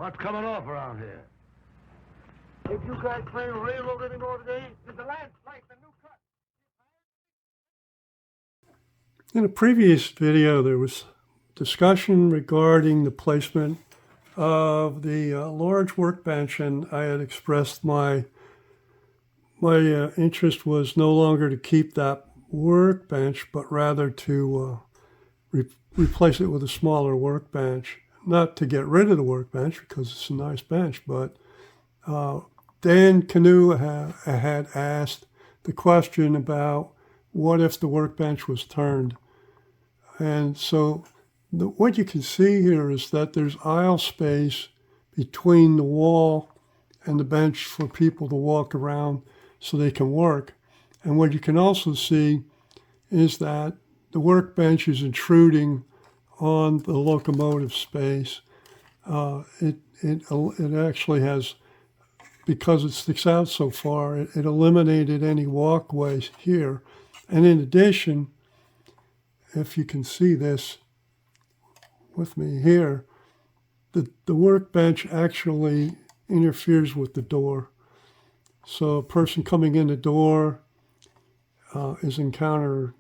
What's coming off around here? If you guys playing railroad anymore today, there's a landslide, a new cut. In a previous video, there was discussion regarding the placement of the large workbench, and I had expressed my interest was no longer to keep that workbench, but rather to replace it with a smaller workbench. Not to get rid of the workbench, because it's a nice bench, but Dan Canoe had asked the question about what if the workbench was turned. And so what you can see here is that there's aisle space between the wall and the bench for people to walk around so they can work. And what you can also see is that the workbench is intruding on the locomotive space. It actually has, because it sticks out so far, it eliminated any walkways here. And in addition, if you can see this with me here, the workbench actually interferes with the door. So a person coming in the door is encountering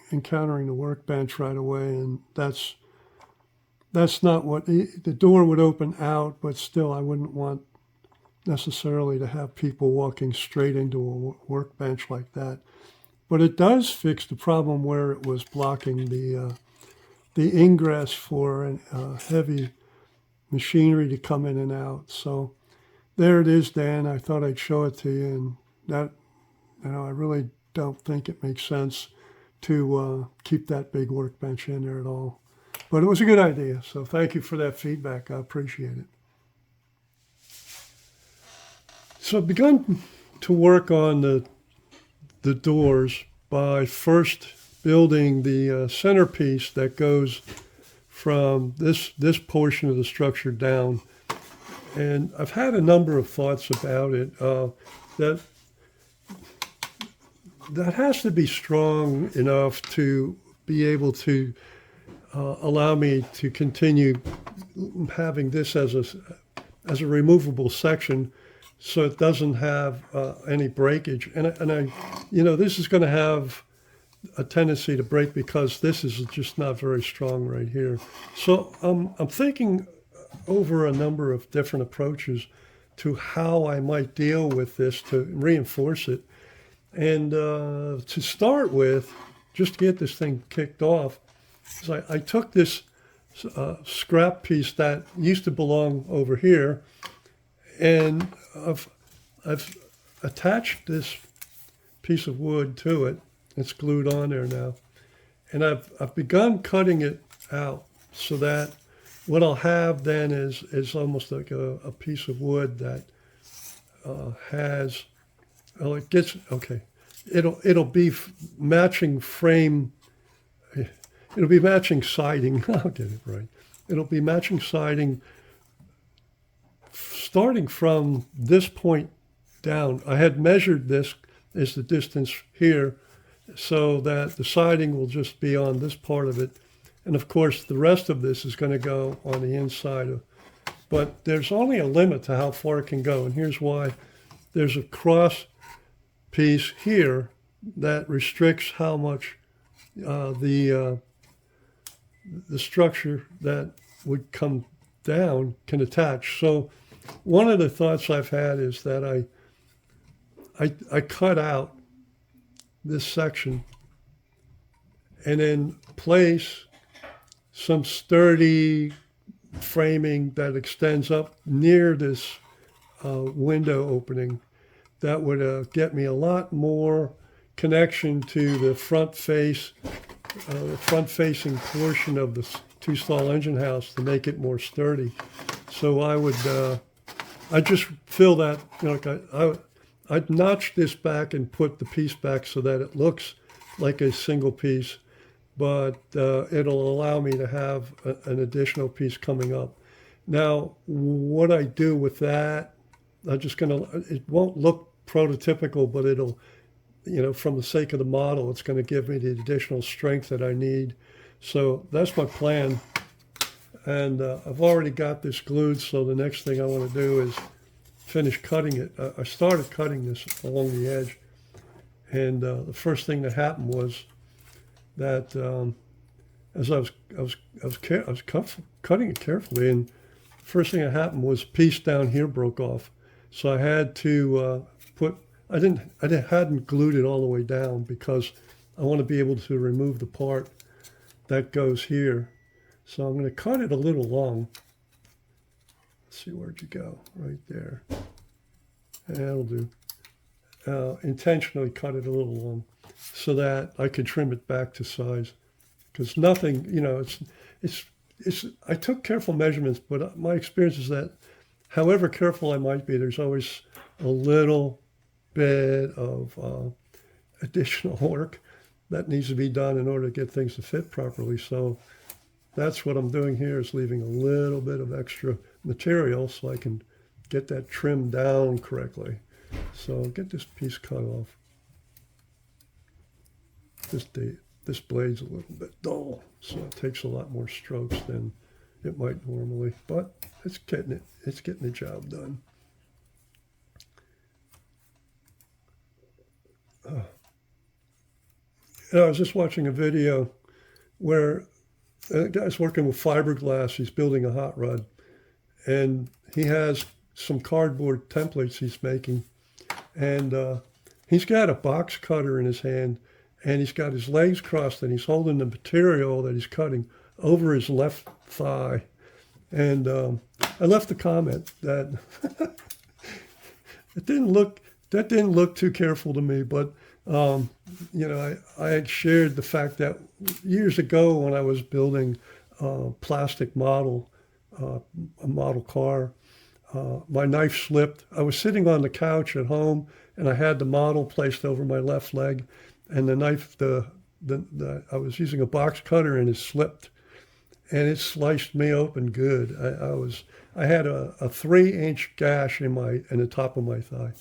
the workbench right away, and that's not what the door would open out, but still I wouldn't want necessarily to have people walking straight into a workbench like that. But it does fix the problem where it was blocking the ingress for heavy machinery to come in and out. So there it is, Dan. I thought I'd show it to you, and that, I really don't think it makes sense to keep that big workbench in there at all. But it was a good idea, so thank you for that feedback. I appreciate it. So I've begun to work on the doors by first building the centerpiece that goes from this portion of the structure down. And I've had a number of thoughts about it. That has to be strong enough to be able to allow me to continue having this as a removable section, so it doesn't have any breakage. And I, this is going to have a tendency to break because this is just not very strong right here. So I'm thinking over a number of different approaches to how I might deal with this to reinforce it. And to start with, just to get this thing kicked off, is I took this scrap piece that used to belong over here, and I've attached this piece of wood to it. It's glued on there now. And I've begun cutting it out so that what I'll have then is almost like a piece of wood that has, well, it gets, okay. It'll be matching frame. It'll be matching siding. I'll get it right. It'll be matching siding starting from this point down. I had measured this as the distance here so that the siding will just be on this part of it. And of course, the rest of this is going to go on the inside. But there's only a limit to how far it can go. And here's why. There's a cross piece here that restricts how much the structure that would come down can attach. So one of the thoughts I've had is that I cut out this section and then place some sturdy framing that extends up near this window opening. That would get me a lot more connection to the front-facing portion of the two-stall engine house to make it more sturdy. So I'd just fill that, I'd notch this back and put the piece back so that it looks like a single piece, but it'll allow me to have an additional piece coming up. Now, what I do with that, it won't look prototypical, but it'll, from the sake of the model, it's going to give me the additional strength that I need. So that's my plan. And I've already got this glued, so the next thing I want to do is finish cutting it. I started cutting this along the edge, and the first thing that happened was that as I was cutting it carefully, and the first thing that happened was a piece down here broke off. So I had to I hadn't glued it all the way down because I want to be able to remove the part that goes here. So I'm going to cut it a little long. Let's see, where'd you go? Right there. That'll do. Intentionally cut it a little long so that I can trim it back to size. Because nothing, you know, I took careful measurements, but my experience is that however careful I might be, there's always a little bit of additional work that needs to be done in order to get things to fit properly. So that's what I'm doing here, is leaving a little bit of extra material so I can get that trimmed down correctly. So get this piece cut off. This blade's a little bit dull, so it takes a lot more strokes than it might normally, but it's getting the job done. I was just watching a video where a guy's working with fiberglass. He's building a hot rod, and he has some cardboard templates he's making, and he's got a box cutter in his hand, and he's got his legs crossed, and he's holding the material that he's cutting over his left thigh. And I left a comment that that didn't look too careful to me, but you know, I had shared the fact that years ago when I was building a plastic model, a model car, my knife slipped. I was sitting on the couch at home, and I had the model placed over my left leg, and the knife, I was using a box cutter, and it slipped, and it sliced me open good. I had a 3-inch gash in the top of my thigh.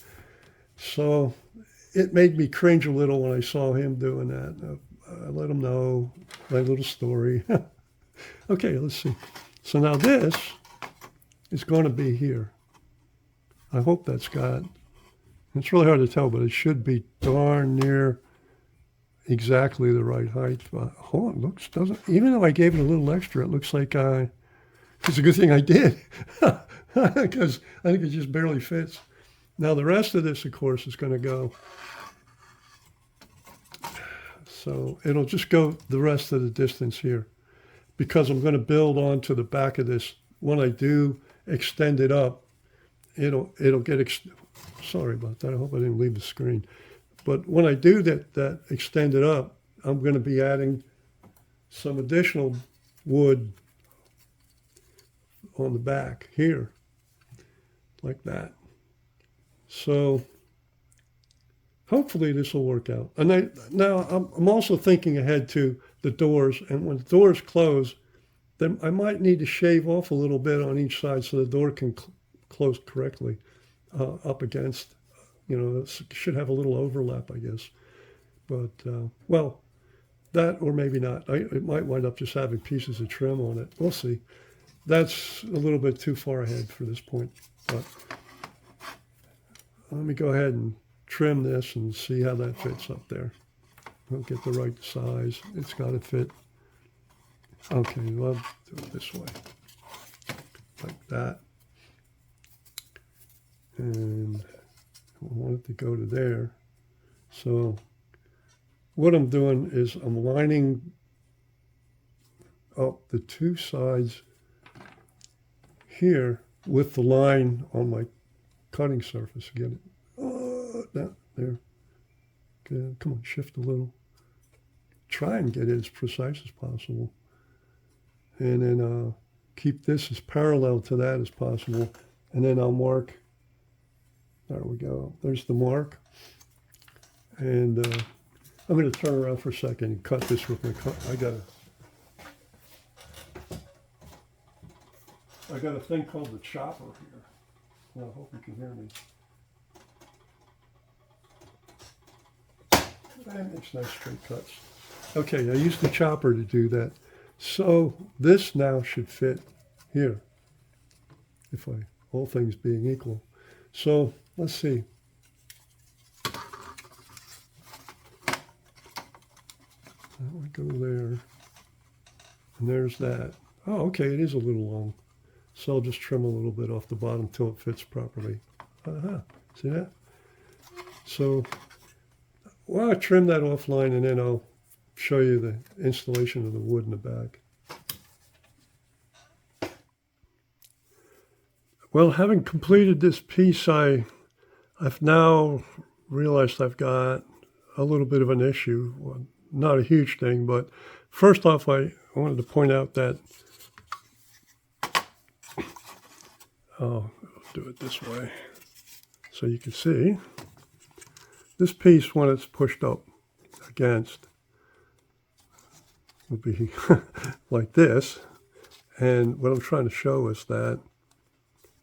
So it made me cringe a little when I saw him doing that. I let him know my little story. Okay, let's see. So now this is going to be here. I hope that's it's really hard to tell, but it should be darn near exactly the right height. Oh, even though I gave it a little extra, it looks like it's a good thing I did, because I think it just barely fits. Now the rest of this, of course, is going to go. So it'll just go the rest of the distance here, because I'm going to build onto the back of this. When I do extend it up, it'll get, sorry about that. I hope I didn't leave the screen. But when I do that extend it up, I'm going to be adding some additional wood on the back here, like that. So hopefully this will work out. And now I'm also thinking ahead to the doors, and when the doors close, then I might need to shave off a little bit on each side so the door can close correctly up against, you know, it should have a little overlap, I guess. But, well, that or maybe not. It might wind up just having pieces of trim on it. We'll see. That's a little bit too far ahead for this point. But let me go ahead and trim this and see how that fits up there. I'll get the right size. It's got to fit. Okay, well, do it this way, like that. And I want it to go to there. So what I'm doing is I'm lining up the two sides here with the line on my cutting surface. Get it? There. Okay, come on, shift a little. Try and get it as precise as possible. And then keep this as parallel to that as possible. And then I'll mark. There we go. There's the mark. And I'm going to turn around for a second and cut this with my I got a thing called the chopper here. I hope you can hear me. And it's nice straight cuts. Okay, I used the chopper to do that. So this now should fit here, all things being equal. So let's see. That would go there, and there's that. Oh, okay, it is a little long. So I'll just trim a little bit off the bottom until it fits properly. See that? So, well, I'll trim that offline and then I'll show you the installation of the wood in the back. Well, having completed this piece, I've now realized I've got a little bit of an issue. Well, not a huge thing, but first off, I wanted to point out that, I'll do it this way so you can see. This piece, when it's pushed up against, will be like this. And what I'm trying to show is that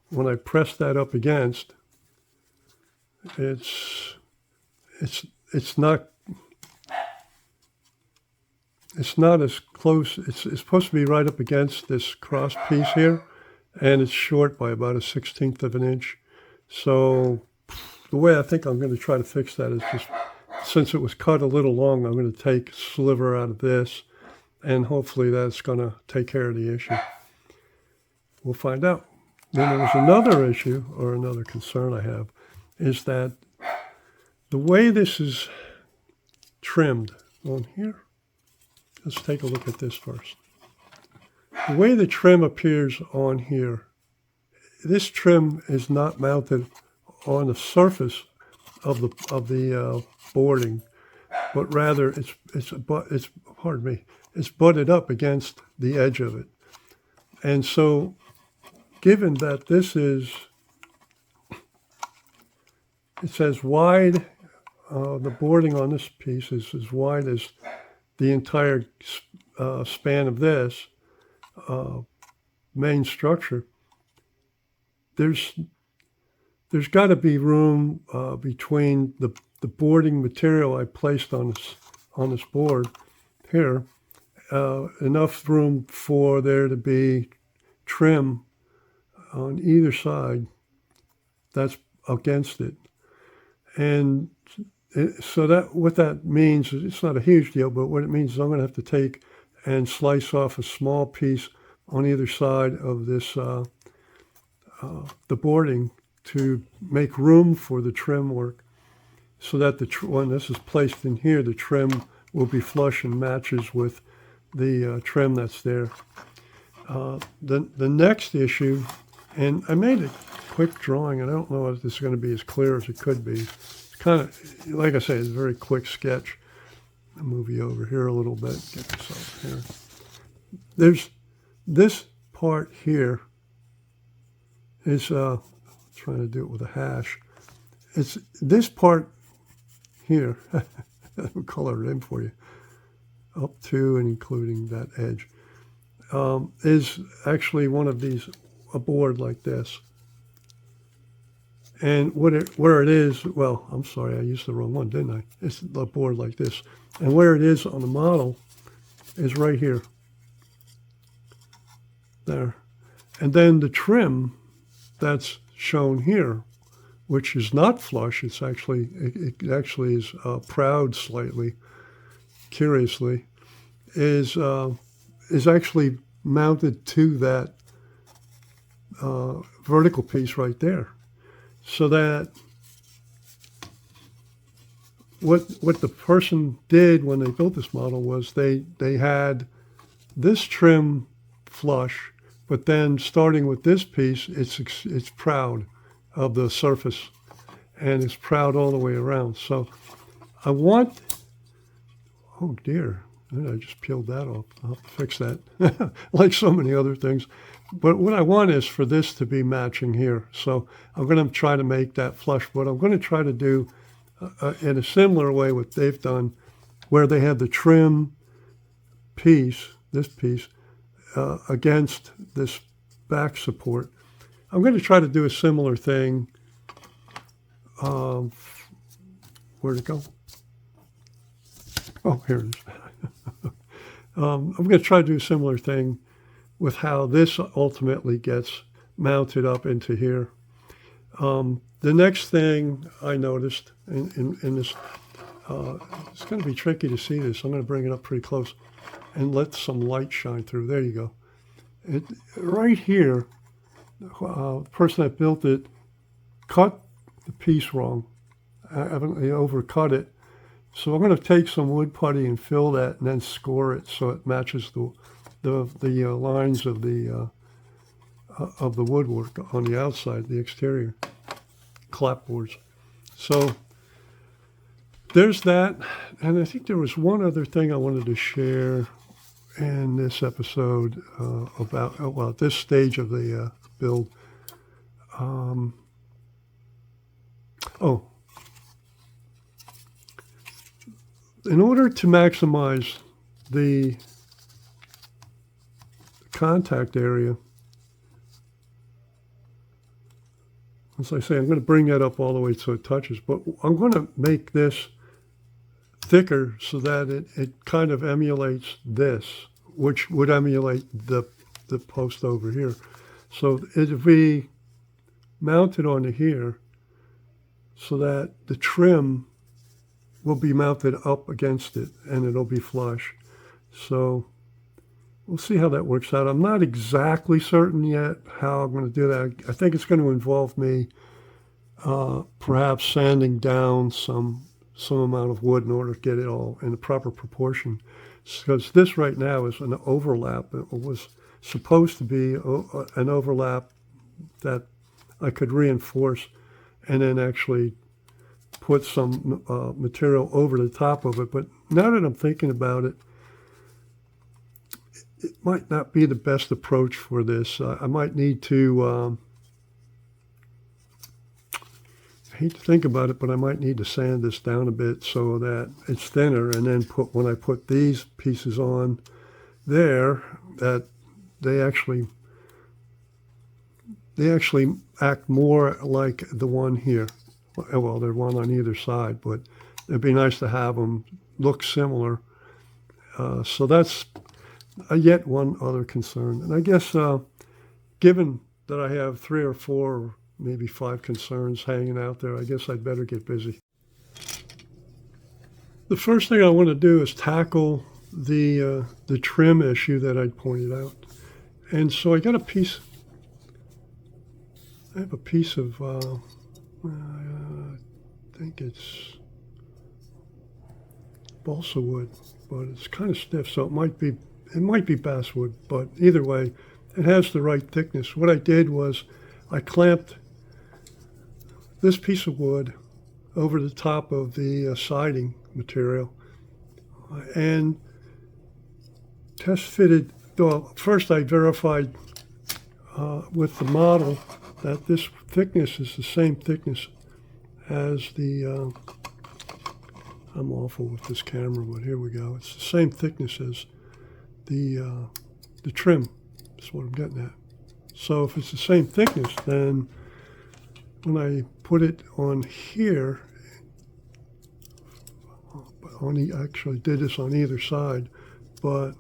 when I press that up against, it's not as close. It's supposed to be right up against this cross piece here, and it's short by about 1/16 of an inch. So the way I think I'm going to try to fix that is just, since it was cut a little long, I'm going to take a sliver out of this, and hopefully that's going to take care of the issue. We'll find out. Then there was another issue, or another concern I have, is that the way this is trimmed on here, let's take a look at this first. The way the trim appears on here, this trim is not mounted on the surface of the boarding, but rather it's butted up against the edge of it. And so, given that this is, it says wide, the boarding on this piece is as wide as the entire span of this main structure. There's got to be room between the boarding material I placed on this board here, enough room for there to be trim on either side that's against it. And so that, what that means, it's not a huge deal, but what it means is I'm going to have to take and slice off a small piece on either side of this, the boarding, to make room for the trim work, so that when this is placed in here, the trim will be flush and matches with the trim that's there. The next issue, and I made a quick drawing, and I don't know if this is going to be as clear as it could be. It's kind of, like I say, it's a very quick sketch. I'll move you over here a little bit, get this over here. There's this part here is, trying to do it with a hash. It's this part here, I'll color it in for you, up to and including that edge, is actually one of these, a board like this. And where it is, well, I'm sorry, I used the wrong one, didn't I? It's a board like this. And where it is on the model is right here. There. And then the trim that's shown here, which is not flush, it's actually, it actually is proud slightly, curiously, is actually mounted to that vertical piece right there. So that what the person did when they built this model was they had this trim flush, but then starting with this piece, it's proud of the surface, and it's proud all the way around. So I want, oh dear, I just peeled that off. I'll have to fix that, like so many other things. But what I want is for this to be matching here. So I'm going to try to make that flush, but I'm going to try to do in a similar way what they've done, where they have the trim piece, this piece, against this back support. I'm going to try to do a similar thing. Where'd it go? Oh, here it is. I'm going to try to do a similar thing with how this ultimately gets mounted up into here. The next thing I noticed in this, it's going to be tricky to see this. I'm going to bring it up pretty close and let some light shine through. There you go. Right here, the person that built it cut the piece wrong. I haven't overcut it. So I'm going to take some wood putty and fill that and then score it so it matches the lines of the woodwork on the outside, the exterior clapboards. So there's that. And I think there was one other thing I wanted to share in this episode about, well, at this stage of the build. In order to maximize the contact area, as I say, I'm going to bring that up all the way so it touches, but I'm going to make this thicker so that it kind of emulates this, which would emulate the post over here. So it'll be mounted onto here so that the trim will be mounted up against it and it'll be flush. So we'll see how that works out. I'm not exactly certain yet how I'm going to do that. I think it's going to involve me perhaps sanding down some amount of wood in order to get it all in the proper proportion. Because this right now is an overlap. It was supposed to be an overlap that I could reinforce and then actually put some material over the top of it. But now that I'm thinking about it, it might not be the best approach for this. I might need to, I hate to think about it, but I might need to sand this down a bit so that it's thinner, and then when I put these pieces on there, that they actually act more like the one here. Well, there's one on either side, but it'd be nice to have them look similar. So that's yet one other concern. And I guess given that I have 3 or 4, or maybe 5 concerns hanging out there, I guess I'd better get busy. The first thing I want to do is tackle the trim issue that I pointed out. And so I got a piece, I have a piece of, I think it's balsa wood, but it's kind of stiff, so it might be basswood, but either way, it has the right thickness. What I did was I clamped this piece of wood over the top of the siding material and test fitted. Well, first I verified with the model that this thickness is the same thickness as the, I'm awful with this camera, but here we go. It's the same thickness as the trim. That's what I'm getting at. So if it's the same thickness, then when I put it on here, I actually did this on either side, but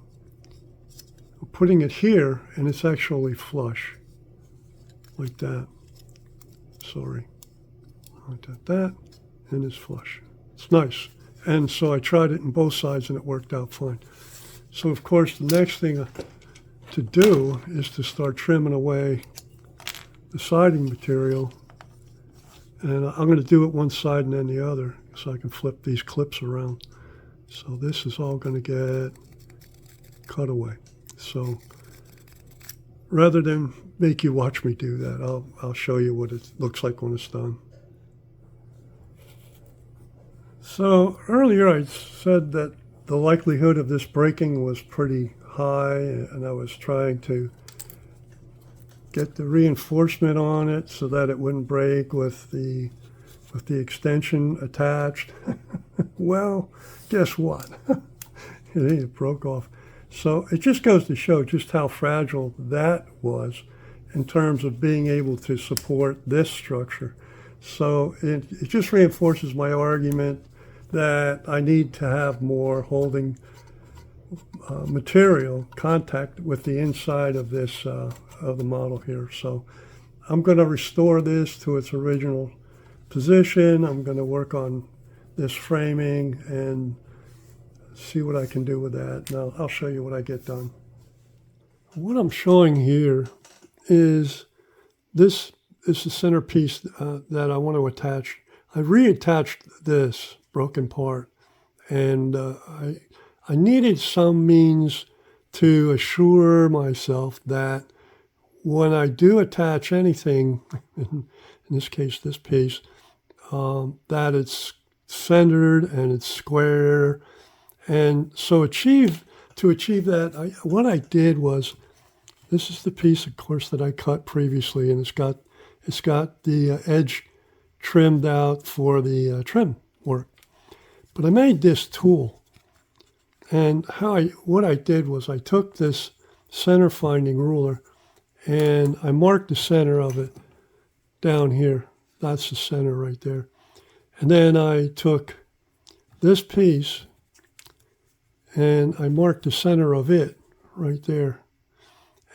I'm putting it here and it's actually flush, like that. Sorry, like that, and it's flush. It's nice. And so I tried it in both sides and it worked out fine. So of course the next thing to do is to start trimming away the siding material, and I'm going to do it one side and then the other so I can flip these clips around. So this is all going to get cut away. So rather than make you watch me do that, I'll show you what it looks like when it's done. So earlier I said that the likelihood of this breaking was pretty high, and I was trying to get the reinforcement on it so that it wouldn't break with the extension attached. Well, guess what? It broke off. So it just goes to show just how fragile that was in terms of being able to support this structure. So it just reinforces my argument that I need to have more holding material contact with the inside of this of the model here. So I'm going to restore this to its original position. I'm going to work on this framing and see what I can do with that. Now I'll show you what I get done. What I'm showing here is this is the centerpiece that I want to attach. I reattached this broken part, and I needed some means to assure myself that when I do attach anything, in this case this piece, that it's centered and it's square. And so to achieve that, what I did was, this is the piece, of course, that I cut previously, and it's got the edge trimmed out for the trim work. But I made this tool, and what I did was I took this center finding ruler and I marked the center of it down here. That's the center right there. And then I took this piece and I marked the center of it right there.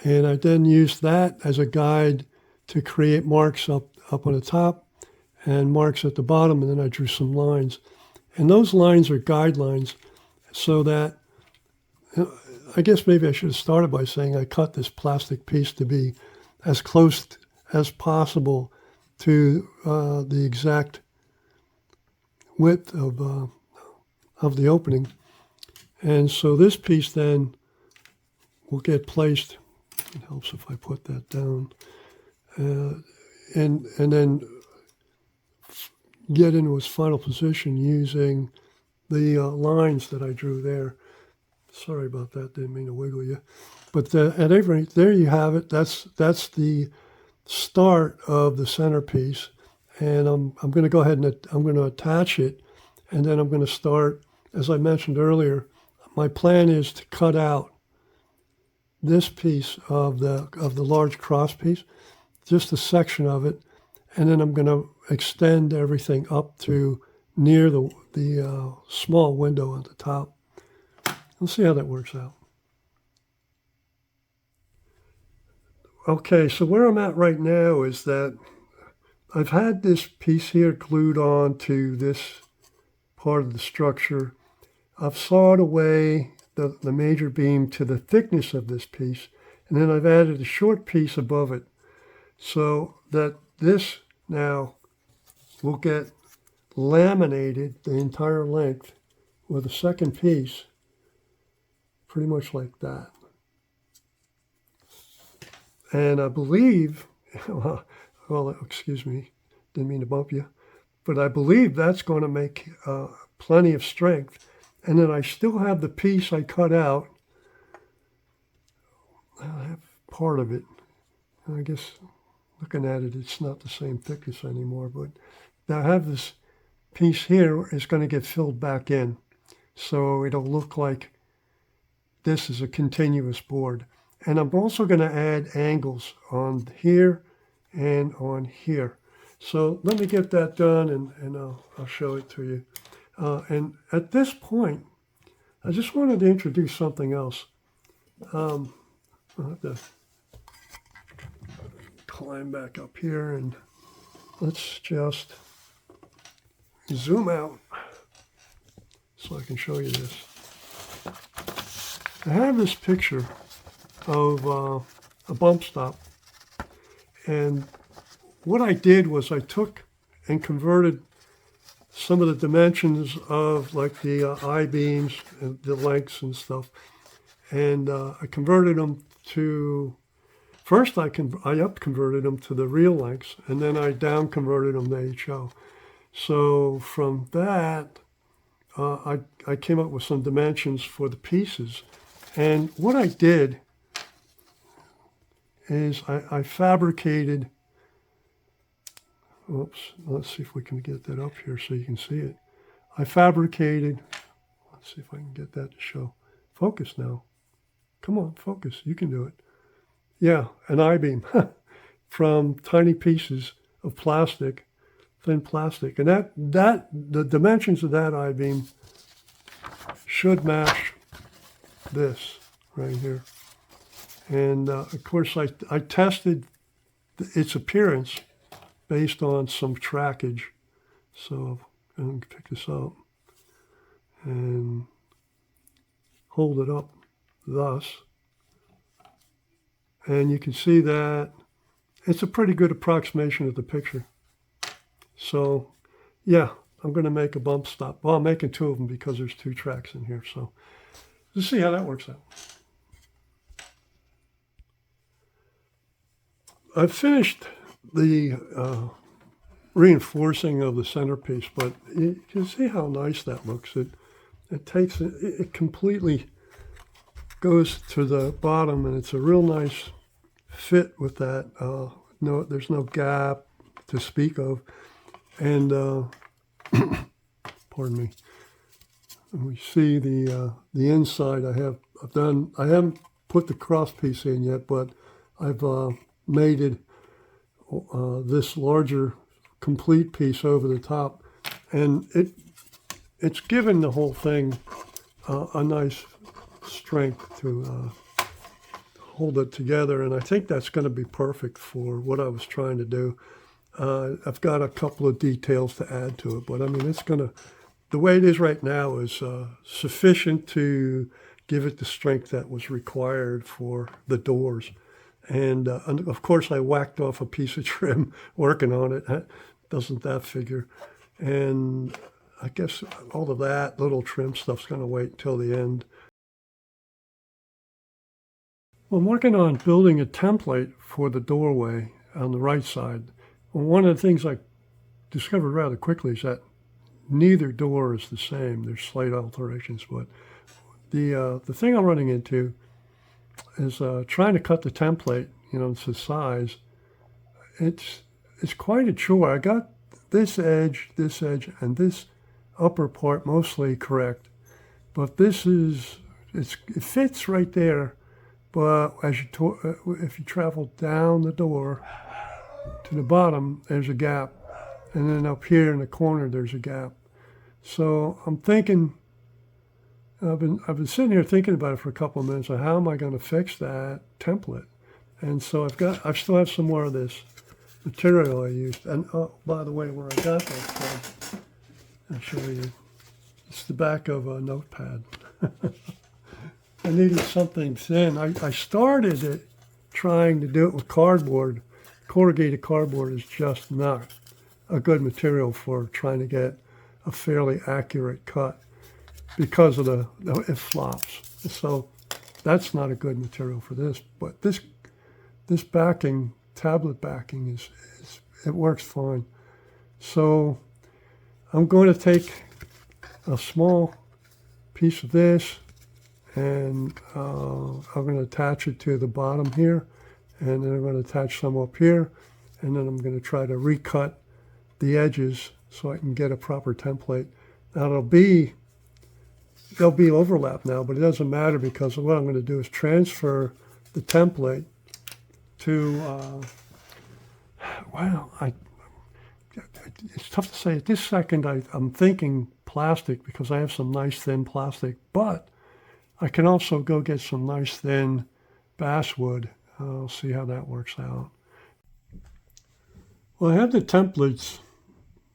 And I then used that as a guide to create marks up on the top and marks at the bottom, and then I drew some lines. And those lines are guidelines, so that, I guess maybe I should have started by saying I cut this plastic piece to be as close as possible to the exact width of the opening. And so this piece then will get placed. It helps if I put that down, and then get into its final position using the lines that I drew there. Sorry about that, didn't mean to wiggle you. But at any rate, there you have it. That's the start of the centerpiece. And I'm going to go ahead and I'm going to attach it, and then I'm going to start, as I mentioned earlier, my plan is to cut out this piece of the large cross piece, just a section of it, and then I'm going to extend everything up to near the small window at the top. We'll see how that works out. Okay, so where I'm at right now is that I've had this piece here glued on to this part of the structure. I've sawed away the major beam to the thickness of this piece, and then I've added a short piece above it so that this now will get laminated the entire length with a second piece, pretty much like that. And I believe, well, excuse me, didn't mean to bump you, but I believe that's going to make plenty of strength. And then I still have the piece I cut out. I have part of it. I guess looking at it, it's not the same thickness anymore, but I have this piece here is going to get filled back in. So it'll look like this is a continuous board. And I'm also going to add angles on here and on here. So let me get that done, and I'll show it to you. And at this point, I just wanted to introduce something else. I'll have to climb back up here, and let's just zoom out so I can show you this. I have this picture of a bump stop, and what I did was I took and converted some of the dimensions of like the I-beams and the lengths and stuff, and I converted them to, first I up converted them to the real lengths, and then I down converted them to HO. So from that, I came up with some dimensions for the pieces. And what I did is I fabricated, oops, let's see if we can get that up here so you can see it. I fabricated, let's see if I can get that to show. Focus now. Come on, focus, you can do it. Yeah, an I-beam from tiny pieces of plastic, thin plastic. And the dimensions of that I-beam should match this right here. And of course, I tested its appearance based on some trackage. So I'm going to pick this up and hold it up thus. And you can see that it's a pretty good approximation of the picture. So yeah, I'm going to make a bump stop. Well, I'm making two of them because there's two tracks in here. So let's see how that works out. I've finished the reinforcing of the centerpiece, but you can see how nice that looks. It completely goes to the bottom, and it's a real nice fit with that. No, there's no gap to speak of, and pardon me. And we see the inside. I haven't put the cross piece in yet, but I've mated this larger complete piece over the top, and it's given the whole thing a nice strength to hold it together, and I think that's going to be perfect for what I was trying to do. I've got a couple of details to add to it, but I mean, the way it is right now is sufficient to give it the strength that was required for the doors. And of course, I whacked off a piece of trim working on it. Doesn't that figure? And I guess all of that little trim stuff's going to wait until the end. Well, I'm working on building a template for the doorway on the right side. Well, one of the things I discovered rather quickly is that neither door is the same. There's slight alterations, but the thing I'm running into is trying to cut the template. You know, it's the size. It's quite a chore. I got this edge, and this upper part mostly correct, but it fits right there. But if you travel down the door to the bottom, there's a gap, and then up here in the corner there's a gap. So I'm thinking. I've been sitting here thinking about it for a couple of minutes. How am I going to fix that template? And so I still have some more of this material I used. And oh, by the way, where I got that from, I'll show you. It's the back of a notepad. I needed something thin. I started it trying to do it with cardboard. Corrugated cardboard is just not a good material for trying to get a fairly accurate cut, because of it flops. So that's not a good material for this. But this backing, tablet backing, it works fine. So I'm going to take a small piece of this, and I'm going to attach it to the bottom here, and then I'm going to attach some up here, and then I'm going to try to recut the edges so I can get a proper template. Now there'll be overlap now, but it doesn't matter, because what I'm going to do is transfer the template to, it's tough to say. At this second, I'm thinking plastic, because I have some nice thin plastic, but I can also go get some nice thin basswood. I'll see how that works out. Well, I have the templates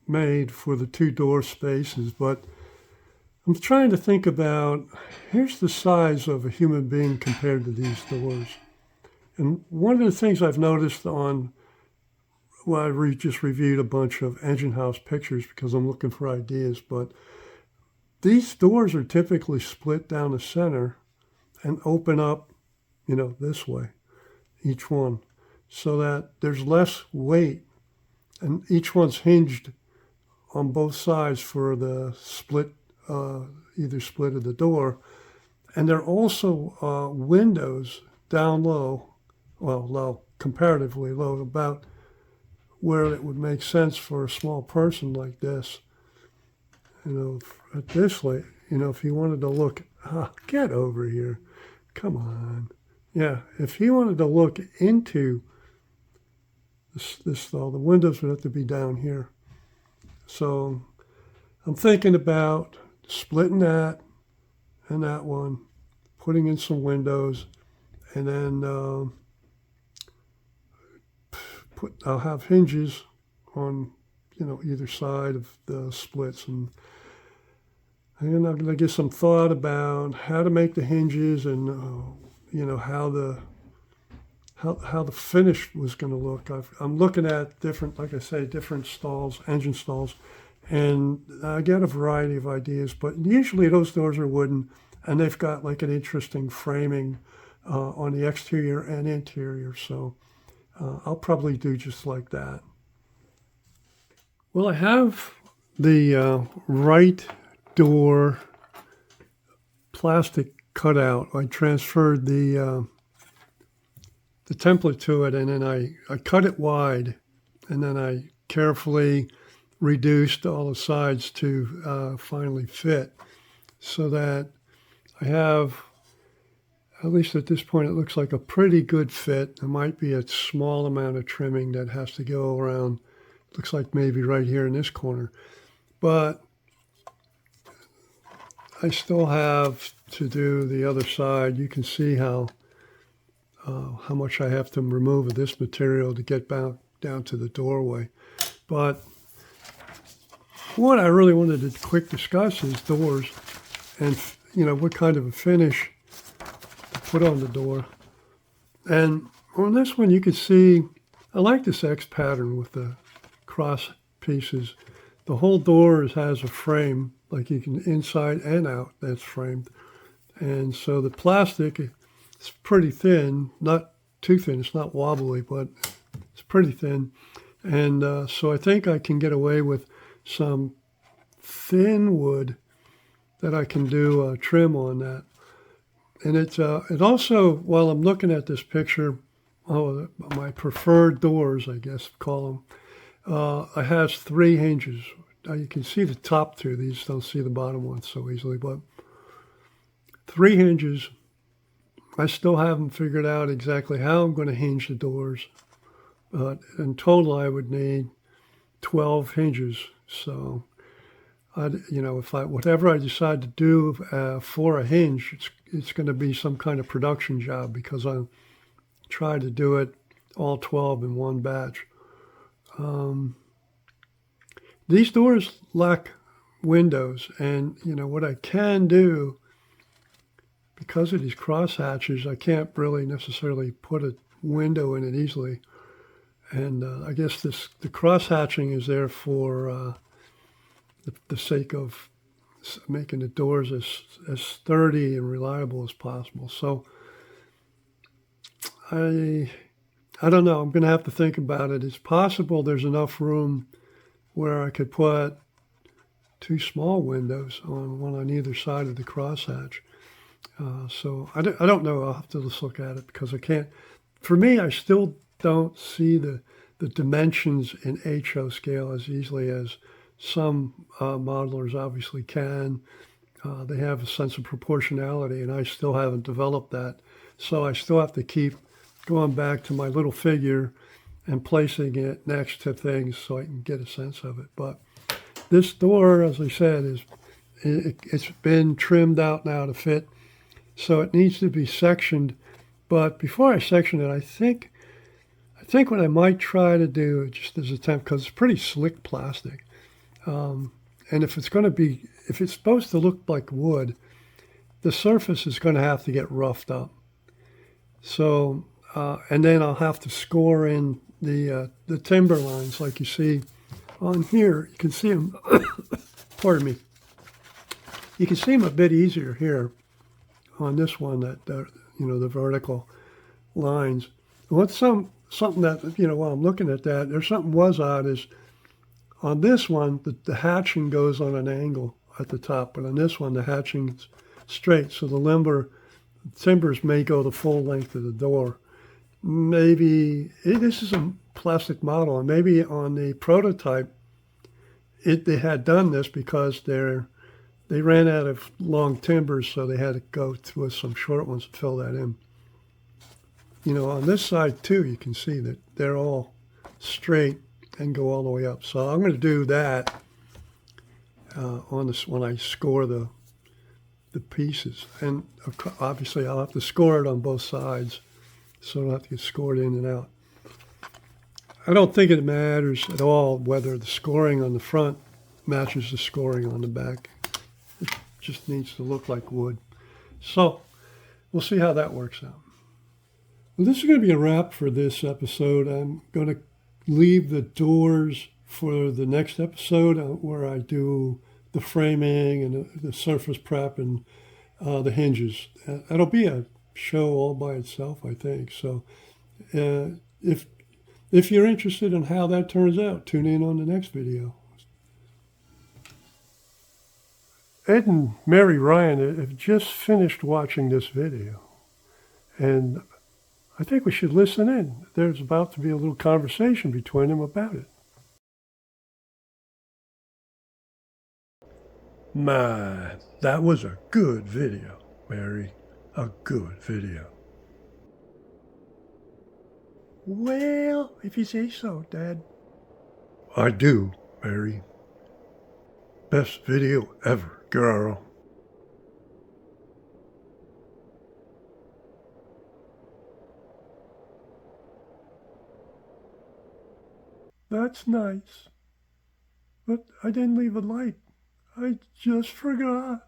made for the two door spaces, but I'm trying to think about, here's the size of a human being compared to these doors. And one of the things I've noticed I just reviewed a bunch of engine house pictures because I'm looking for ideas, but these doors are typically split down the center and open up, this way, each one, so that there's less weight, and each one's hinged on both sides for the split, either split of the door. And there are also windows down low, comparatively low, about where it would make sense for a small person like this. At this late, if you wanted to look, get over here, come on. Yeah, if he wanted to look into this though, the windows would have to be down here. So I'm thinking about splitting that and that one, putting in some windows, and then I'll have hinges on, either side of the splits, and I'm going to get some thought about how to make the hinges, and how the finish was going to look. I'm looking at different, like I say, different stalls, engine stalls, and I get a variety of ideas, but usually those doors are wooden, and they've got like an interesting framing on the exterior and interior, so I'll probably do just like that. Well, I have the right door plastic cutout. I transferred the template to it, and then I cut it wide, and then I carefully reduced all the sides to finally fit, so that I have, at least at this point, it looks like a pretty good fit. There might be a small amount of trimming that has to go around. Looks like maybe right here in this corner, but I still have to do the other side. You can see how much I have to remove of this material to get back down to the doorway. But what I really wanted to quick discuss is doors, and what kind of a finish to put on the door. And on this one, you can see I like this X pattern with the cross pieces. The whole door has a frame, like you can inside and out, that's framed. And so the plastic, it's pretty thin, not too thin, it's not wobbly, but it's pretty thin. And so I think I can get away with some thin wood that I can do a trim on that. And it also, while I'm looking at this picture, my preferred doors, I guess call them, it has 3 hinges. You can see the top 2. These don't see the bottom one so easily, but 3 hinges. I still haven't figured out exactly how I'm going to hinge the doors, but in total I would need 12 hinges. So, whatever I decide to do for a hinge, it's going to be some kind of production job, because I try to do it all 12 in one batch. These doors lack windows, and what I can do, because of these cross hatches, I can't really necessarily put a window in it easily. And I guess the cross hatching is there for the sake of making the doors as sturdy and reliable as possible. So I don't know. I'm going to have to think about it. It's possible there's enough room where I could put 2 small windows, one on either side of the crosshatch. So I don't know. I'll have to just look at it, because I can't. For me, I still don't see the dimensions in HO scale as easily as some modelers obviously can. They have a sense of proportionality, and I still haven't developed that. So I still have to keep going back to my little figure and placing it next to things so I can get a sense of it. But this door, as I said, it's been trimmed out now to fit, so it needs to be sectioned. But before I section it, I think what I might try to do, just as a temp, because it's pretty slick plastic, and if it's supposed to look like wood, the surface is going to have to get roughed up. So, and then I'll have to score in the timber lines, like you see on here. You can see them. Pardon me. You can see them a bit easier here on this one, that the vertical lines. What's something that while I'm looking at that, there's something was odd is on this one the hatching goes on an angle at the top, but on this one the hatching's straight, so the timbers may go the full length of the door. Maybe this is a plastic model, and maybe on the prototype they had done this because they ran out of long timbers, so they had to go to some short ones to fill that in. On this side too, you can see that they're all straight and go all the way up. So I'm going to do that on this when I score the the pieces. And obviously I'll have to score it on both sides, so I don't have to get scored in and out. I don't think it matters at all whether the scoring on the front matches the scoring on the back. It just needs to look like wood. So we'll see how that works out. Well, this is going to be a wrap for this episode. I'm going to leave the doors for the next episode where I do the framing and the surface prep and the hinges. That'll be a show all by itself, I think. So if you're interested in how that turns out, tune in on the next video. Ed and Mary Ryan have just finished watching this video, and I think we should listen in. There's about to be a little conversation between them about it. My, that was a good video, Mary. A good video. Well, if you say so, Dad. I do, Mary. Best video ever, girl. That's nice. But I didn't leave a light. I just forgot.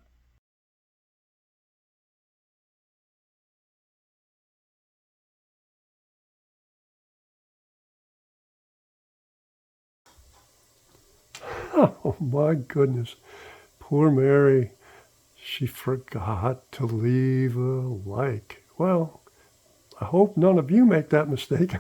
Oh my goodness. Poor Mary. She forgot to leave a like. Well, I hope none of you make that mistake.